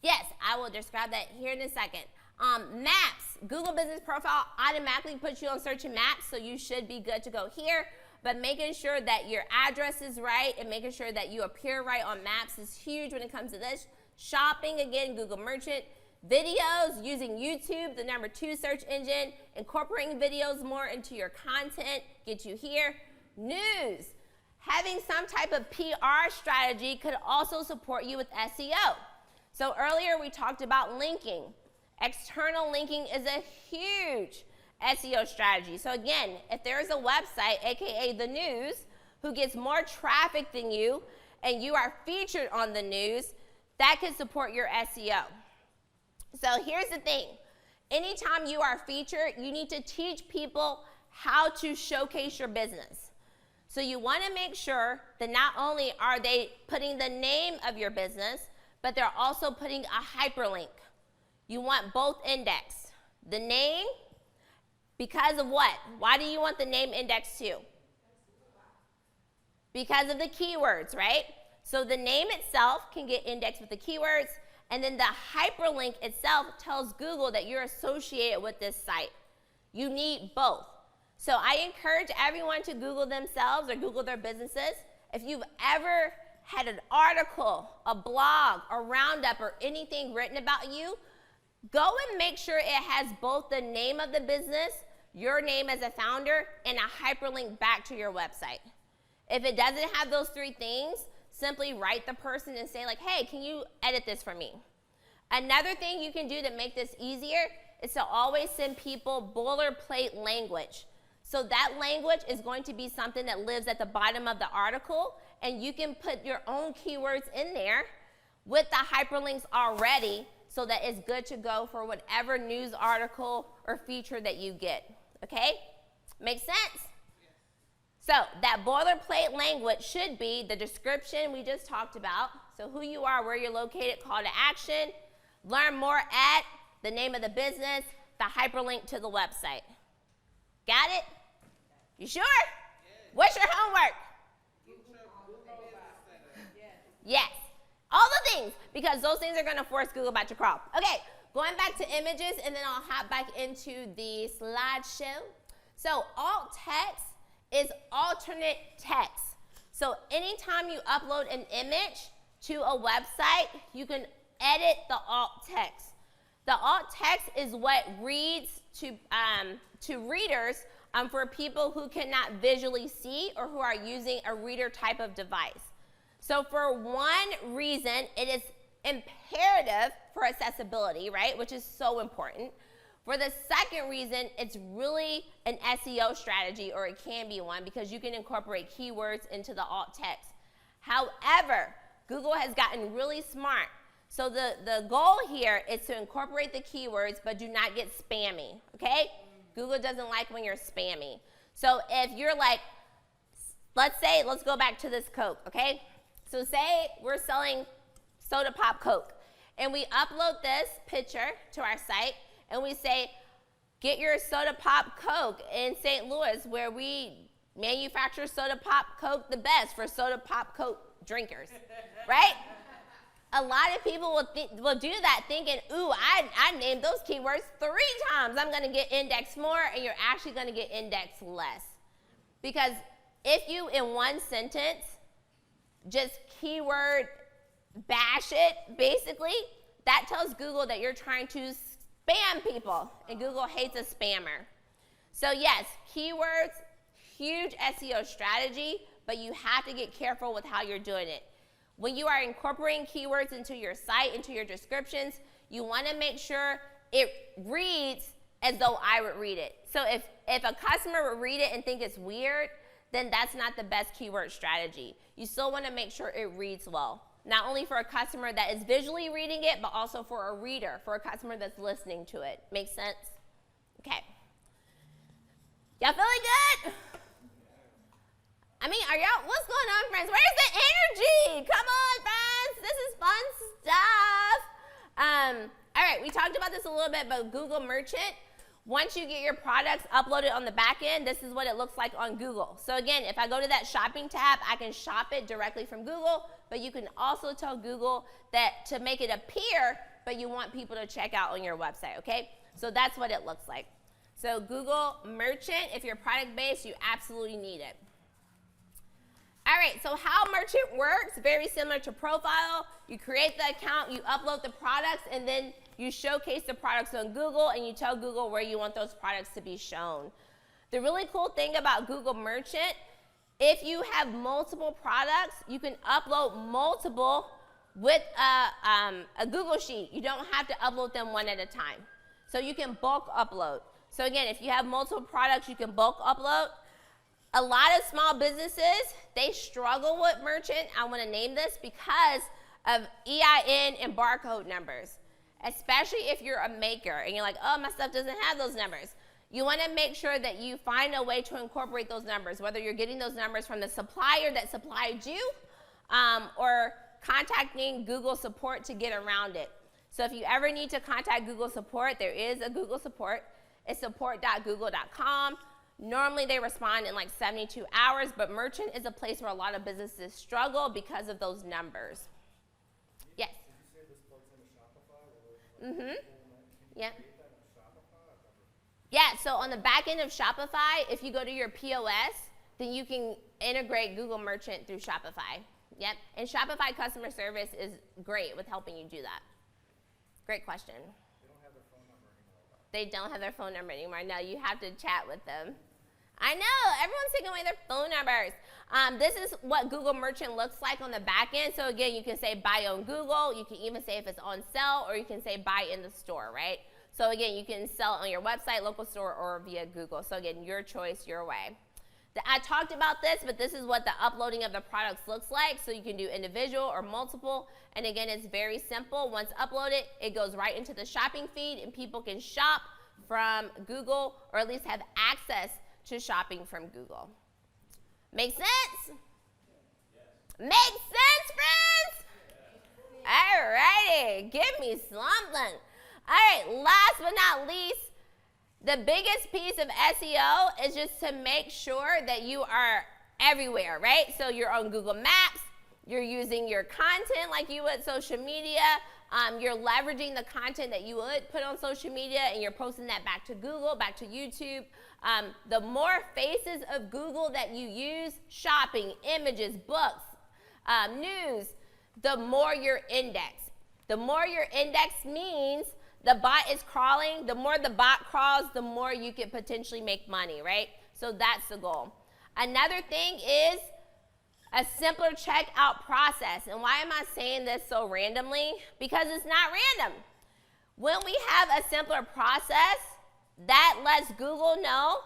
Yes, I will describe that here in a second. Maps, Google Business Profile automatically puts you on searching maps, so you should be good to go here. But making sure that your address is right and making sure that you appear right on maps is huge when it comes to this. Shopping, again, Google Merchant. Videos, using YouTube, the #2 search engine. Incorporating videos more into your content, get you here. News, having some type of PR strategy could also support you with SEO. So earlier we talked about linking. External linking is a huge SEO strategy. So again, if there is a website, aka the news, who gets more traffic than you and you are featured on the news, that could support your SEO. So here's the thing. Anytime you are featured, you need to teach people how to showcase your business. So you want to make sure that not only are they putting the name of your business, but they're also putting a hyperlink. You want both indexed. The name, because of what? Why do you want the name indexed too? Because of the keywords, right? So the name itself can get indexed with the keywords, and then the hyperlink itself tells Google that you're associated with this site. You need both. So I encourage everyone to Google themselves or Google their businesses. If you've ever had an article, a blog, a roundup, or anything written about you, go and make sure it has both the name of the business, your name as a founder, and a hyperlink back to your website. If it doesn't have those three things, simply write the person and say like, hey, can you edit this for me? Another thing you can do to make this easier is to always send people boilerplate language. So that language is going to be something that lives at the bottom of the article, and you can put your own keywords in there with the hyperlinks already so that it's good to go for whatever news article or feature that you get, okay? Make sense? So that boilerplate language should be the description we just talked about, so who you are, where you're located, call to action, learn more at, the name of the business, the hyperlink to the website. Got it? You sure? What's your homework? Yes. All the things, because those things are going to force Googlebot to crawl. Okay, going back to images, and then I'll hop back into the slideshow. So alt text is alternate text. So anytime you upload an image to a website, you can edit the alt text. The alt text is what reads to readers for people who cannot visually see or who are using a reader type of device. So for one reason, it is imperative for accessibility, right, which is so important. For the second reason, it's really an SEO strategy, or it can be one, because you can incorporate keywords into the alt text. However, Google has gotten really smart. So the goal here is to incorporate the keywords, but do not get spammy, okay? Google doesn't like when you're spammy. So if you're like, let's go back to this Coke, okay? So say we're selling soda pop Coke, and we upload this picture to our site, and we say, get your soda pop Coke in St. Louis, where we manufacture soda pop Coke the best for soda pop Coke drinkers, right? A lot of people will do that thinking, ooh, I named those keywords 3 times. I'm going to get indexed more, and you're actually going to get indexed less. Because if you, in one sentence, just keyword bash it, basically, that tells Google that you're trying to spam people, and Google hates a spammer. So yes, keywords, huge SEO strategy, but you have to get careful with how you're doing it. When you are incorporating keywords into your site, into your descriptions, you want to make sure it reads as though I would read it. So if a customer would read it and think it's weird, then that's not the best keyword strategy. You still want to make sure it reads well. Not only for a customer that is visually reading it, but also for a reader, for a customer that's listening to it. Make sense? Okay. Y'all feeling good? I mean, what's going on, friends? Where's the energy? Come on, friends. This is fun stuff. All right, we talked about this a little bit, but Google Merchant, once you get your products uploaded on the back end, this is what it looks like on Google. So again, if I go to that shopping tab, I can shop it directly from Google, but you can also tell Google that to make it appear, but you want people to check out on your website, okay? So that's what it looks like. So Google Merchant, if you're product-based, you absolutely need it. All right, so how Merchant works, very similar to Profile. You create the account, you upload the products, and then you showcase the products on Google, and you tell Google where you want those products to be shown. The really cool thing about Google Merchant, if you have multiple products, you can upload multiple with a Google Sheet. You don't have to upload them one at a time. So you can bulk upload. So again, if you have multiple products, you can bulk upload. A lot of small businesses, they struggle with Merchant. I want to name this because of EIN and barcode numbers, especially if you're a maker and you're like, oh, my stuff doesn't have those numbers. You want to make sure that you find a way to incorporate those numbers, whether you're getting those numbers from the supplier that supplied you or contacting Google support to get around it. So if you ever need to contact Google support, there is a Google support. It's support.google.com. Normally they respond in like 72 hours, but Merchant is a place where a lot of businesses struggle because of those numbers. Yes? Did you say this plugs into Shopify? Mm-hmm. Yeah. Yeah, so on the back end of Shopify, if you go to your POS, then you can integrate Google Merchant through Shopify. Yep, and Shopify customer service is great with helping you do that. Great question. They don't have their phone number anymore. They don't have their phone number anymore. No, you have to chat with them. I know, everyone's taking away their phone numbers. This is what Google Merchant looks like on the back end. So again, you can say buy on Google. You can even say if it's on sale, or you can say buy in the store, right? So again, you can sell on your website, local store, or via Google. So again, your choice, your way. I talked about this, but this is what the uploading of the products looks like. So you can do individual or multiple. And again, it's very simple. Once uploaded, it goes right into the shopping feed and people can shop from Google or at least have access to shopping from Google. Make sense? Make sense, friends? All righty, give me something. All right, last but not least, the biggest piece of SEO is just to make sure that you are everywhere, right? So you're on Google Maps, you're using your content like you would social media, you're leveraging the content that you would put on social media and you're posting that back to Google, back to YouTube. The more faces of Google that you use, shopping, images, books, news, the more you're indexed. The more your index means the bot is crawling. The more the bot crawls, the more you can potentially make money, right? So that's the goal. Another thing is a simpler checkout process. And why am I saying this so randomly? Because it's not random. When we have a simpler process, that lets Google know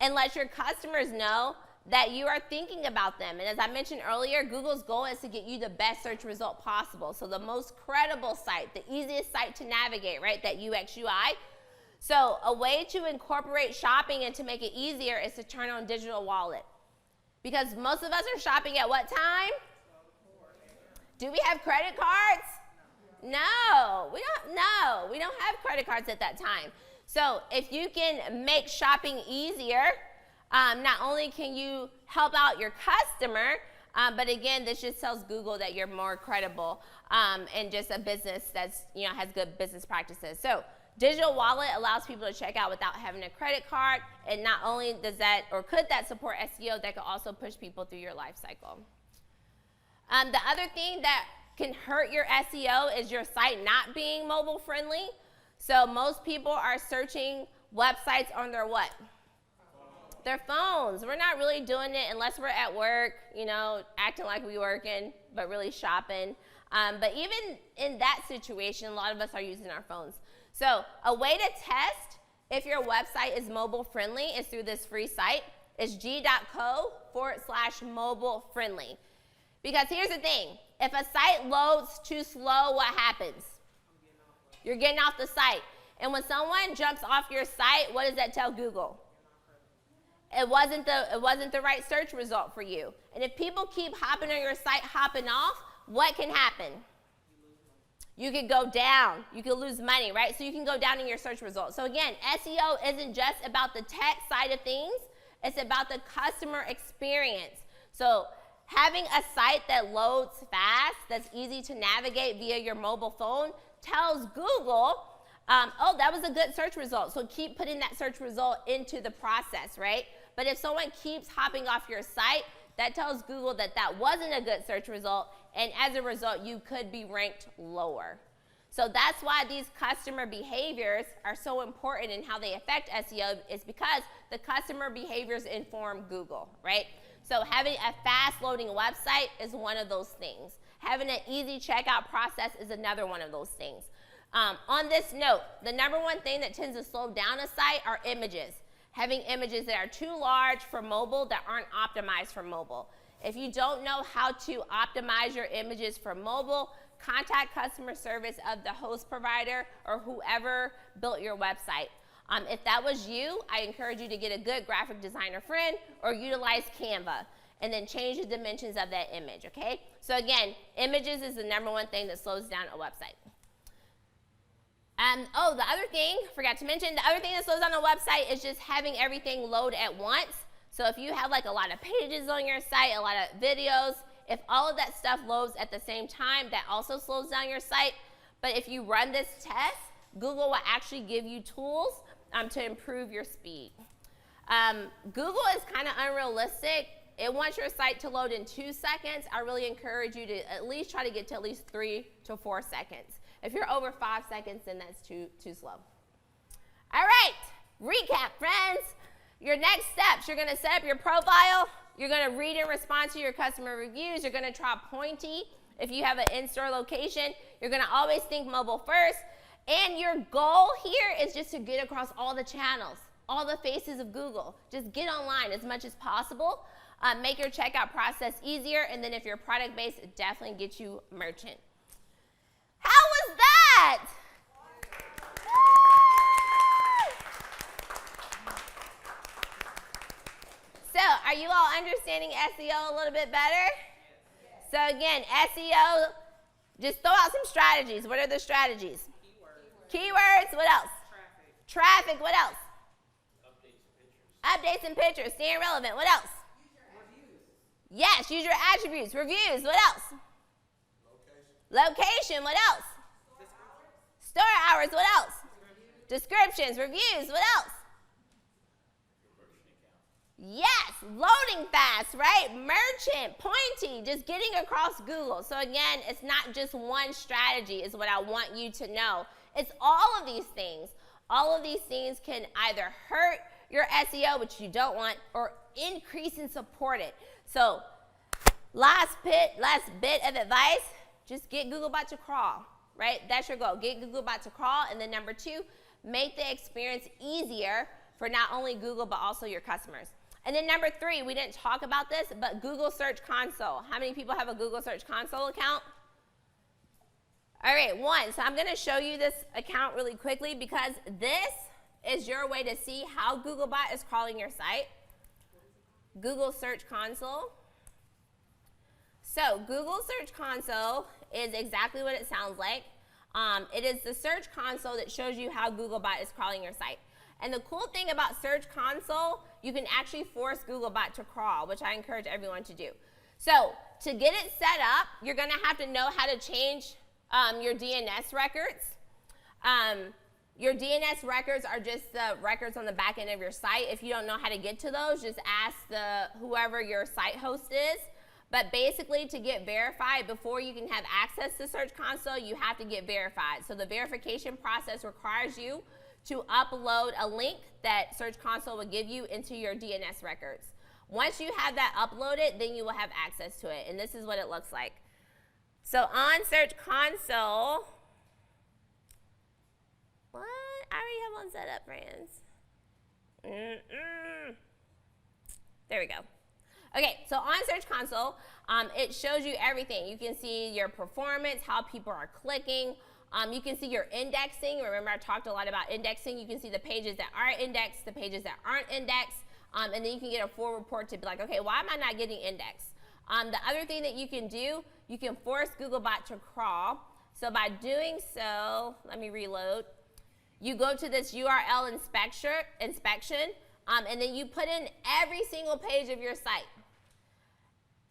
and lets your customers know that you are thinking about them. And as I mentioned earlier, Google's goal is to get you the best search result possible. So the most credible site, the easiest site to navigate, right? That UX UI. So a way to incorporate shopping and to make it easier is to turn on digital wallet. Because most of us are shopping at what time? Do we have credit cards? No, we don't. No, we don't have credit cards at that time. So if you can make shopping easier, not only can you help out your customer, but again, this just tells Google that you're more credible and just a business that's, has good business practices. So digital wallet allows people to check out without having a credit card, and not only does that, or could that support SEO, that could also push people through your life cycle. The other thing that can hurt your SEO is your site not being mobile friendly. So most people are searching websites on their what? Their phones. We're not really doing it unless we're at work, acting like we working, but really shopping. But even in that situation, a lot of us are using our phones. So a way to test if your website is mobile friendly is through this free site. It's g.co/mobile friendly. Because here's the thing. If a site loads too slow, what happens? You're getting off the site. And when someone jumps off your site, what does that tell Google? It wasn't the right search result for you. And if people keep hopping on your site, hopping off, what can happen? You could go down. You could lose money, right? So you can go down in your search results. So again, SEO isn't just about the tech side of things. It's about the customer experience. So having a site that loads fast, that's easy to navigate via your mobile phone, tells Google, oh, that was a good search result. So keep putting that search result into the process, right? But if someone keeps hopping off your site, that tells Google that that wasn't a good search result, and as a result, you could be ranked lower. So that's why these customer behaviors are so important in how they affect SEO, is because the customer behaviors inform Google, right? So having a fast loading website is one of those things. Having an easy checkout process is another one of those things. On this note, the number one thing that tends to slow down a site are images. Having images that are too large for mobile, that aren't optimized for mobile. If you don't know how to optimize your images for mobile, contact customer service of the host provider or whoever built your website. If that was you, I encourage you to get a good graphic designer friend or utilize Canva and then change the dimensions of that image, okay? So again, images is the number one thing that slows down a website. The other thing, forgot to mention, the other thing that slows down a website is just having everything load at once. So if you have like a lot of pages on your site, a lot of videos, if all of that stuff loads at the same time, that also slows down your site. But if you run this test, Google will actually give you tools to improve your speed. Google is kind of unrealistic. It wants your site to load in 2 seconds. I really encourage you to at least try to get to at least 3 to 4 seconds. If you're over 5 seconds, then that's too slow. All right, recap, friends. Your next steps, you're gonna set up your profile. You're gonna read and respond to your customer reviews. You're gonna try Pointy. If you have an in-store location, you're gonna always think mobile first. And your goal here is just to get across all the channels. all the faces of Google. Just get online as much as possible. Make your checkout process easier, and then if you're product-based, definitely get you merchant. How was that? So, are you all understanding SEO a little bit better? So again, SEO, just throw out some strategies. What are the strategies? Keywords. What else? Traffic. What else? Updates and pictures. Staying relevant. What else? Yes, use your attributes. Reviews. What else? Location. What else? Store hours. What else? Descriptions. Reviews. What else? Yes, loading fast, right? Merchant, pointy, just getting across Google. So again, it's not just one strategy is what I want you to know. It's all of these things. All of these things can either hurt your SEO, which you don't want, or increase and support it. So last bit of advice, just get Googlebot to crawl, right? That's your goal. Get Googlebot to crawl. And then number 2, make the experience easier for not only Google, but also your customers. And then number 3, we didn't talk about this, but Google Search Console. How many people have a Google Search Console account? All right, 1. So I'm going to show you this account really quickly because this is your way to see how Googlebot is crawling your site. Google Search Console. So Google Search Console is exactly what it sounds like. It is the Search Console that shows you how Googlebot is crawling your site. And the cool thing about Search Console, you can actually force Googlebot to crawl, which I encourage everyone to do. So to get it set up, you're going to have to know how to change your DNS records. Your DNS records are just the records on the back end of your site. If you don't know how to get to those, just ask whoever your site host is. But basically, to get verified, before you can have access to Search Console, you have to get verified. So the verification process requires you to upload a link that Search Console will give you into your DNS records. Once you have that uploaded, then you will have access to it. And this is what it looks like. So on Search Console, what? I already have one set up, friends. There we go. Okay, so on Search Console, it shows you everything. You can see your performance, how people are clicking. You can see your indexing. Remember, I talked a lot about indexing. You can see the pages that are indexed, the pages that aren't indexed, and then you can get a full report to be like, okay, why am I not getting indexed? The other thing that you can do, you can force Googlebot to crawl. So by doing so, let me reload. You go to this URL inspection, and then you put in every single page of your site.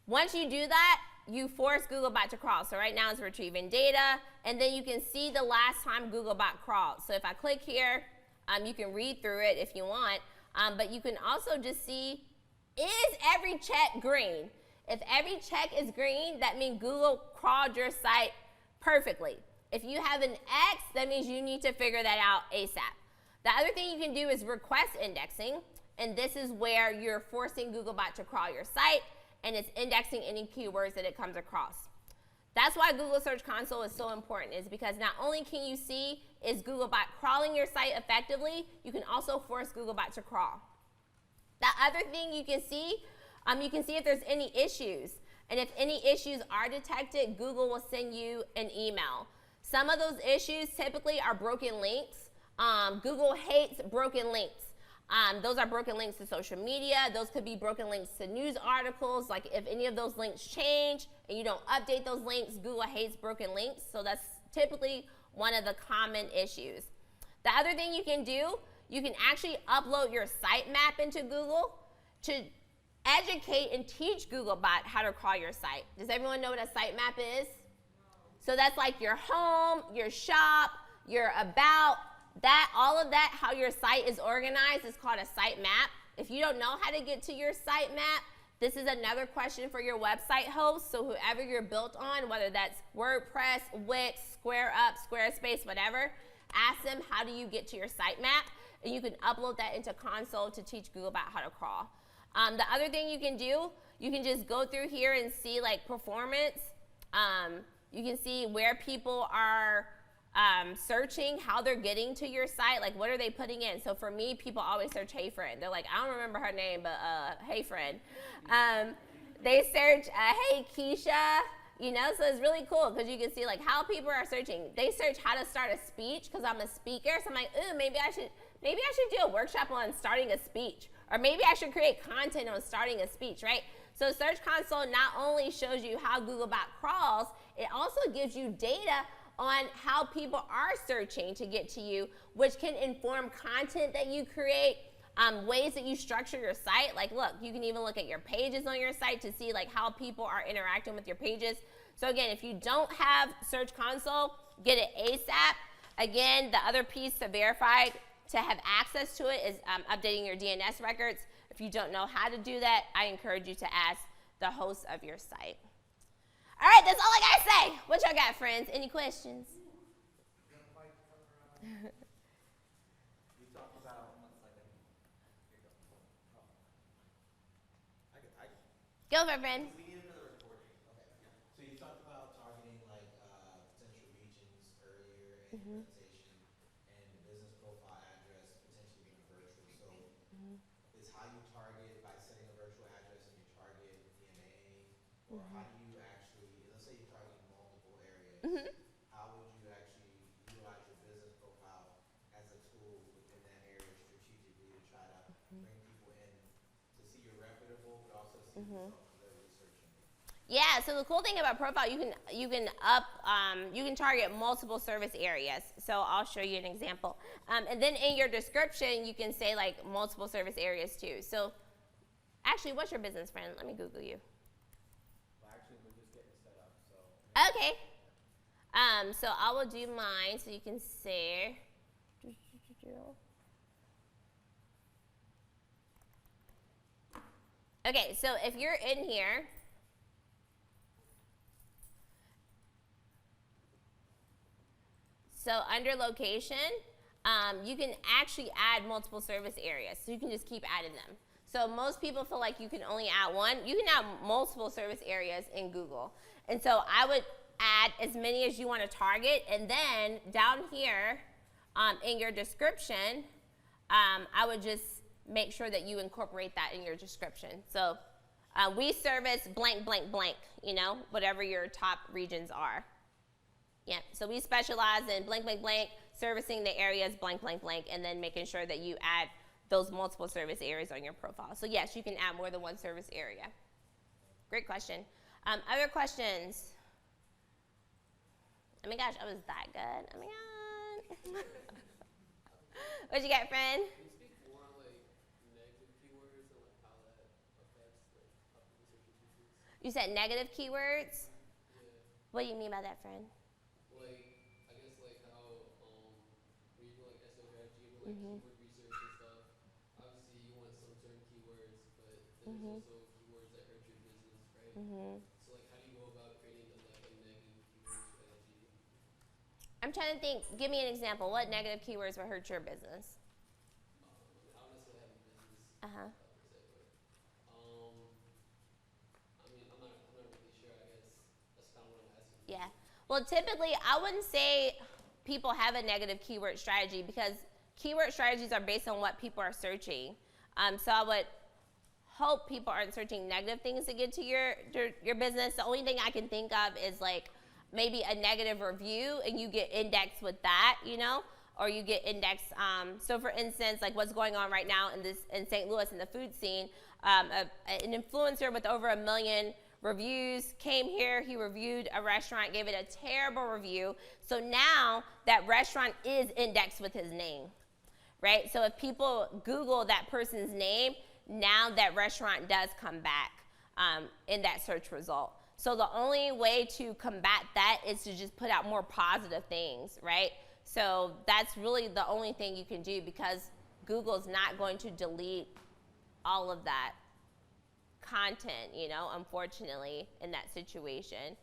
Once you do that, you force Googlebot to crawl. So right now it's retrieving data, and then you can see the last time Googlebot crawled. So if I click here, you can read through it if you want, but you can also just see, is every check green? If every check is green, that means Google crawled your site perfectly. If you have an X, that means you need to figure that out ASAP. The other thing you can do is request indexing, and this is where you're forcing Googlebot to crawl your site, and it's indexing any keywords that it comes across. That's why Google Search Console is so important, is because not only can you see is Googlebot crawling your site effectively, you can also force Googlebot to crawl. The other thing you can see if there's any issues. And if any issues are detected, Google will send you an email. Some of those issues typically are broken links. Google hates broken links. Those are broken links to social media. Those could be broken links to news articles. Like if any of those links change and you don't update those links, Google hates broken links. So that's typically one of the common issues. The other thing you can do, you can actually upload your sitemap into Google to educate and teach Googlebot how to crawl your site. Does everyone know what a sitemap is? So that's like your home, your shop, your about, that, all of that, how your site is organized is called a sitemap. If you don't know how to get to your sitemap, this is another question for your website host. So whoever you're built on, whether that's WordPress, Wix, SquareUp, Squarespace, whatever, ask them how do you get to your sitemap, and you can upload that into Console to teach Googlebot how to crawl. The other thing you can do, you can just go through here and see like performance. You can see where people are searching how they're getting to your site. Like, what are they putting in? So for me, people always search "Hey Friend." They're like, I don't remember her name, but "Hey Friend." They search "Hey Keisha." You know, so it's really cool because you can see like how people are searching. They search how to start a speech because I'm a speaker. So I'm like, ooh, maybe I should do a workshop on starting a speech, or maybe I should create content on starting a speech, right? So Search Console not only shows you how Googlebot crawls, it also gives you data on how people are searching to get to you, which can inform content that you create, ways that you structure your site. Like, look, you can even look at your pages on your site to see like how people are interacting with your pages. So again, if you don't have Search Console, get it ASAP. Again, the other piece to verify to have access to it is updating your DNS records. If you don't know how to do that, I encourage you to ask the host of your site. All right, that's all I gotta say. What y'all got, friends? Any questions? You talk about, one second. Here you go. Oh. I can. Go for it, friend. We need another recording. Okay. So you talked about targeting like potential regions earlier in your presentation, and the business profile address potentially being virtual. So is how you target by setting a virtual address in your target DMA, or how do you actually, let's say you're targeting multiple areas, how would you actually utilize your business profile as a tool within that area strategically to try to bring people in to see you're reputable, but also to see results because they're researching you? Yeah, so the cool thing about profile, you can target multiple service areas. So I'll show you an example. And then in your description, you can say like multiple service areas too. So actually, what's your business, friend? Let me Google you. Well, actually, we're just getting set up, so. Okay. So I will do mine so you can see. Okay, so if you're in here, so under location, you can actually add multiple service areas. So you can just keep adding them. So most people feel like you can only add one. You can add multiple service areas in Google. And so I would add as many as you want to target. And then down here in your description, I would just make sure that you incorporate that in your description. So we service blank, blank, blank, you know, whatever your top regions are. Yeah, so we specialize in blank, blank, blank, servicing the areas blank, blank, blank, and then making sure that you add those multiple service areas on your profile. So yes, you can add more than one service area. Great question. Other questions? Oh my gosh, I was that good. Oh my God. What you got, friend? Can you speak more on like negative keywords and like how that affects like how people search your business? You said negative keywords? Yeah. What do you mean by that, friend? Like I guess like how when you do like SEO strategy with like keyword research and stuff, obviously you want some certain keywords, but then there's also keywords that hurt your business, right? So like how do you go about creating a negative keyword strategy? I'm trying to think. Give me an example. What negative keywords would hurt your business? I don't necessarily have a business Uh-huh. per se, but I mean I'm not really sure. I guess that's kind of what I'm asking. Yeah. Well, typically, I wouldn't say people have a negative keyword strategy because keyword strategies are based on what people are searching. So I would hope people aren't searching negative things to get to your business. The only thing I can think of is like maybe a negative review and you get indexed with that, you know, or you get indexed. So for instance, like what's going on right now in St. Louis in the food scene, an influencer with over 1 million reviews came here, he reviewed a restaurant, gave it a terrible review. So now that restaurant is indexed with his name, right? So if people Google that person's name, now that restaurant does come back in that search result. So the only way to combat that is to just put out more positive things, right? So that's really the only thing you can do because Google's not going to delete all of that content, you know, unfortunately, in that situation.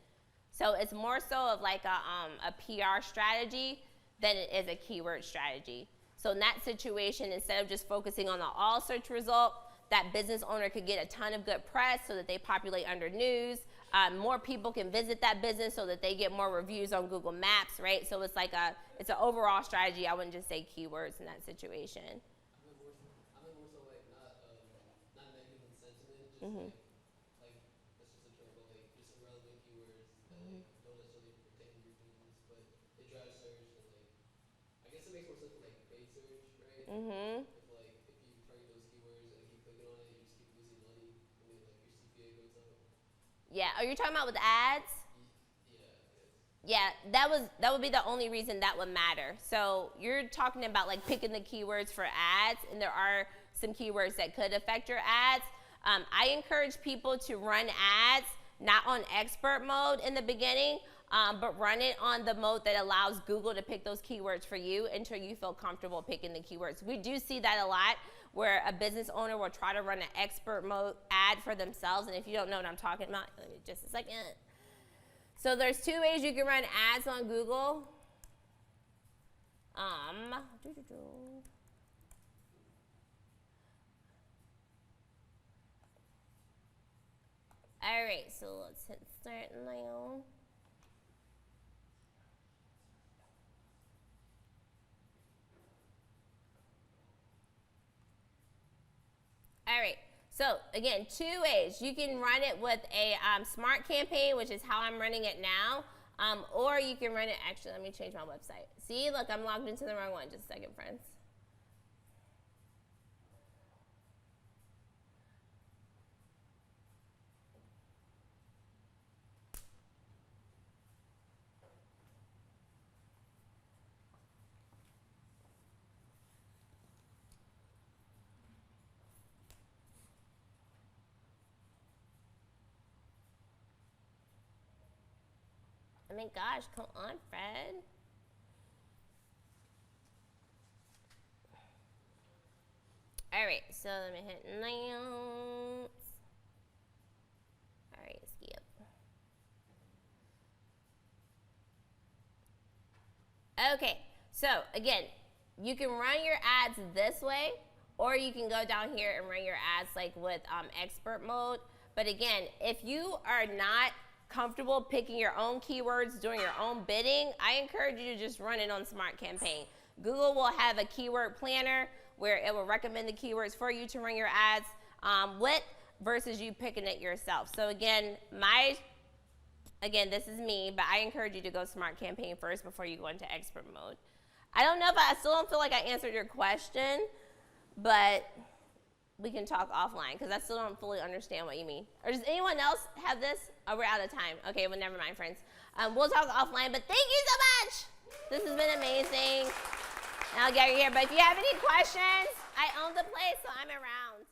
So it's more so of like a PR strategy than it is a keyword strategy. So in that situation, instead of just focusing on the all search result, that business owner could get a ton of good press so that they populate under news. more people can visit that business so that they get more reviews on Google Maps, right? So it's like it's an overall strategy. I wouldn't just say keywords in that situation. I meant more so like not negative in sentiment, just like that's just a term, but like just irrelevant keywords that like don't necessarily pertain to your business, but it drives search and like I guess it makes more sense for like paid search, right? If you target those keywords and keep clicking on it, you just keep losing money, and then like your CPA goes up. Yeah. Are you talking about with ads? Yeah, I guess. Yeah, that would be the only reason that would matter. So you're talking about like picking the keywords for ads, and there are some keywords that could affect your ads. I encourage people to run ads not on expert mode in the beginning, but run it on the mode that allows Google to pick those keywords for you until you feel comfortable picking the keywords. We do see that a lot, where a business owner will try to run an expert mode ad for themselves, and if you don't know what I'm talking about, just a second. So there's two ways you can run ads on Google. All right, so let's hit start now. All right, so again, two ways. You can run it with a smart campaign, which is how I'm running it now, or you can run it, actually, let me change my website. See, look, I'm logged into the wrong one. Just a second, friends. I mean, gosh, come on, Fred. All right, so let me hit notes. All right, skip. Okay, so again, you can run your ads this way, or you can go down here and run your ads like with expert mode. But again, if you are not comfortable picking your own keywords, doing your own bidding, I encourage you to just run it on Smart Campaign. Google will have a keyword planner where it will recommend the keywords for you to run your ads with versus you picking it yourself. So again, this is me, but I encourage you to go Smart Campaign first before you go into expert mode. I don't know if I still don't feel like I answered your question, but we can talk offline because I still don't fully understand what you mean. Or does anyone else have this? Oh, we're out of time. Okay, well, never mind, friends. We'll talk offline, but thank you so much. This has been amazing. And I'll get you here. But if you have any questions, I own the place, so I'm around.